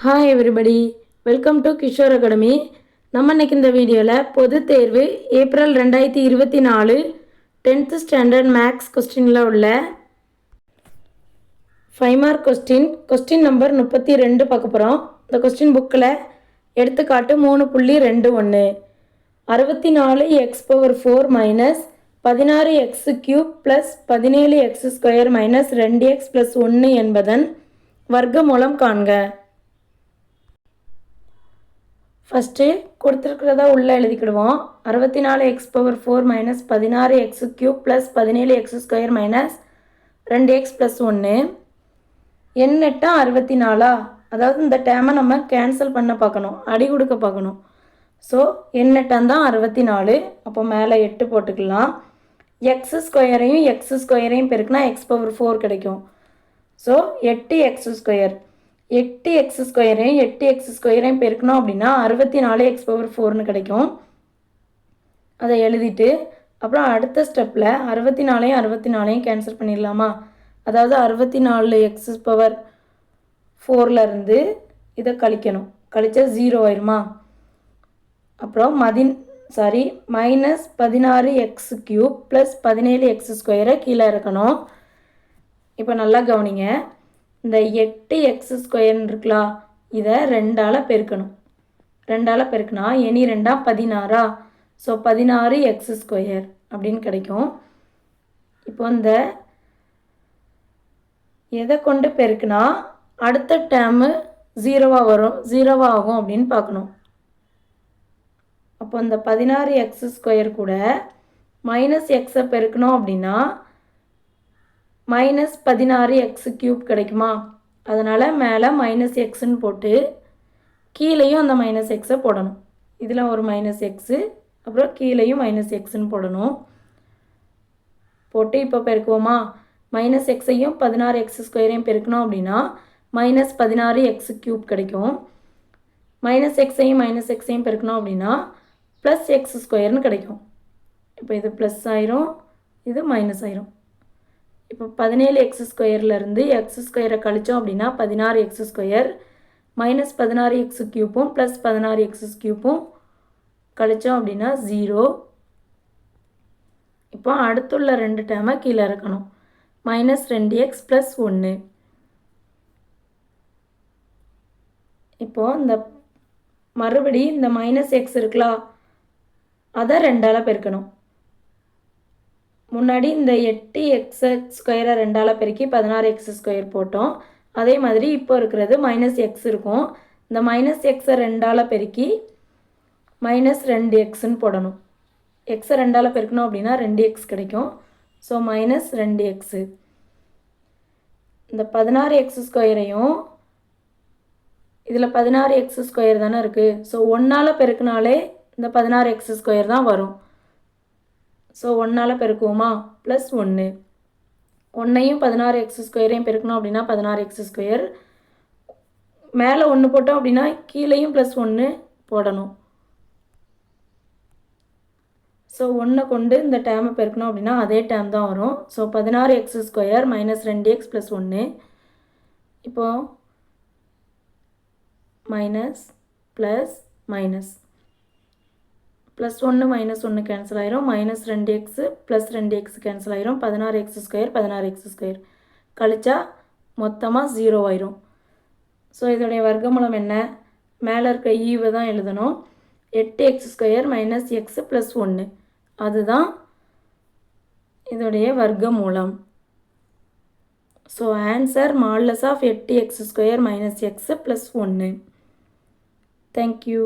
Hi everybody, welcome to Kishore academy. நம்ம இன்னைக்கு இந்த வீடியோவில் பொது தேர்வு ஏப்ரல் 2024 10th ஸ்டாண்டர்ட் மேக்ஸ் கொஸ்டினில் உள்ள 5 மார்க் கொஸ்டின் நம்பர் 32 பார்க்க போகிறோம். இந்த கொஸ்டின் புக்கில் எடுத்துக்காட்டு 3.21 64x⁴ minus 16x³ plus 17x² minus 2x + 1 என்பதன் வர்க்கமூலம் காண்க. ஃபஸ்ட்டு கொடுத்துருக்கிறதா உள்ளே எழுதிக்கிடுவோம். 64x⁴ minus 16x³ plus 17x² minus 2x + 1 எண்ணெட்டா 64. அதாவது இந்த டேமை நம்ம கேன்சல் பண்ண பார்க்கணும், அடி கொடுக்க பார்க்கணும். ஸோ எண்ணெட்டான் தான் 64. அப்போ மேலே 8 போட்டுக்கலாம். x²யும் x² பெருக்குனா x⁴ கிடைக்கும். So 8x². 8x²யும் 8x² பெருக்கணும் அப்படின்னா 64x⁴ கிடைக்கும். அதை எழுதிட்டு அப்புறம் அடுத்த ஸ்டெப்பில் 64யும் 64யும் கேன்சல் பண்ணிடலாமா? அதாவது 64x⁴ இதை கழிக்கணும். கழிச்சா 0 ஆயிருமா? அப்புறம் மைனஸ் 16x³ ப்ளஸ் 17x² கீழே இருக்கணும். இப்போ நல்லா கவனிங்க. இந்த 8x² இருக்குல்ல, இதை 2ஆல் பெருக்கணும். 2ஆல் பெருக்கினா இனி 2 16. ஸோ 16x² அப்படின்னு கிடைக்கும். இப்போ இந்த எதை கொண்டு பெருக்கினா அடுத்த டேர்மு 0வாக வரும், 0வாக ஆகும் அப்படின்னு பார்க்கணும். அப்போ இந்த 16x² கூட மைனஸ் எக்ஸை பெருக்கணும் அப்படின்னா மைனஸ் 16x³ கிடைக்குமா? அதனால் மேலே மைனஸ் எக்ஸ்ன்னு போட்டு கீழேயும் அந்த மைனஸ் எக்ஸை போடணும். இதில் ஒரு மைனஸ் எக்ஸு, அப்புறம் கீழேயும் மைனஸ் எக்ஸ்ன்னு போடணும். போட்டு இப்போ பெருக்குவோமா? மைனஸ் எக்ஸையும் 16x² பெருக்கணும் அப்படின்னா மைனஸ் 16x³ கிடைக்கும். மைனஸ் எக்ஸையும் மைனஸ் எக்ஸையும் பெருக்கணும் அப்படின்னா ப்ளஸ் x² கிடைக்கும். இப்போ இது ப்ளஸ் ஆயிரும், இது மைனஸ் ஆயிரும். இப்போ 17x²லேருந்து x² கழித்தோம் அப்படின்னா 16x² minus 16x³ plus 16x³ கழித்தோம் அப்படின்னா 0. இப்போ அடுத்துள்ள 2 டேர்மை கீழே இருக்கணும். Minus 2x plus 1. இப்போது இந்த மறுபடி இந்த மைனஸ் எக்ஸ் இருக்குல்ல, அதை 2ஆல் பெருக்கணும். முன்னாடி இந்த 8x² 2ஆல் பெருக்கி 16x² போட்டோம். அதே மாதிரி இப்போ இருக்கிறது மைனஸ் எக்ஸ் இருக்கும். இந்த மைனஸ் எக்ஸை 2ஆல் பெருக்கி மைனஸ் 2xன்னு போடணும். எக்ஸை 2ஆல் பெருக்கணும் அப்படின்னா 2x கிடைக்கும். So minus 2x. இந்த 16x²யும் இதில் 16x² தானே இருக்குது. ஸோ 1ஆல் பெருக்கினாலே இந்த 16x² தான் வரும். ஸோ 1ஆல் பெருக்குவோமா? ப்ளஸ் 1. 1ஐயும் 16x² பெருக்கணும் அப்படின்னா 16x². மேலே 1 போட்டோம் அப்படின்னா கீழேயும் ப்ளஸ் 1 போடணும். ஸோ 1 கொண்டு இந்த டேர்மை பெருக்கணும் அப்படின்னா அதே டேர்ம் தான் வரும். So 16x² minus 2x plus 1. இப்போது minus plus minus plus 1 minus 1 cancel ஆயிரும். Minus 2x plus 2x cancel ஆயிரும். 16x² 16x² கழிச்சா மொத்தமாக 0 ஆயிரும். ஸோ இதோடைய வர்க்கமூலம் என்ன? மேலே இருக்க ஈவை தான் எழுதணும். 8x² மைனஸ் எக்ஸ் ப்ளஸ் 1 அதுதான் இதோடைய வர்க்கமூலம். So answer modulus of 8x² minus x plus 1. Thank you.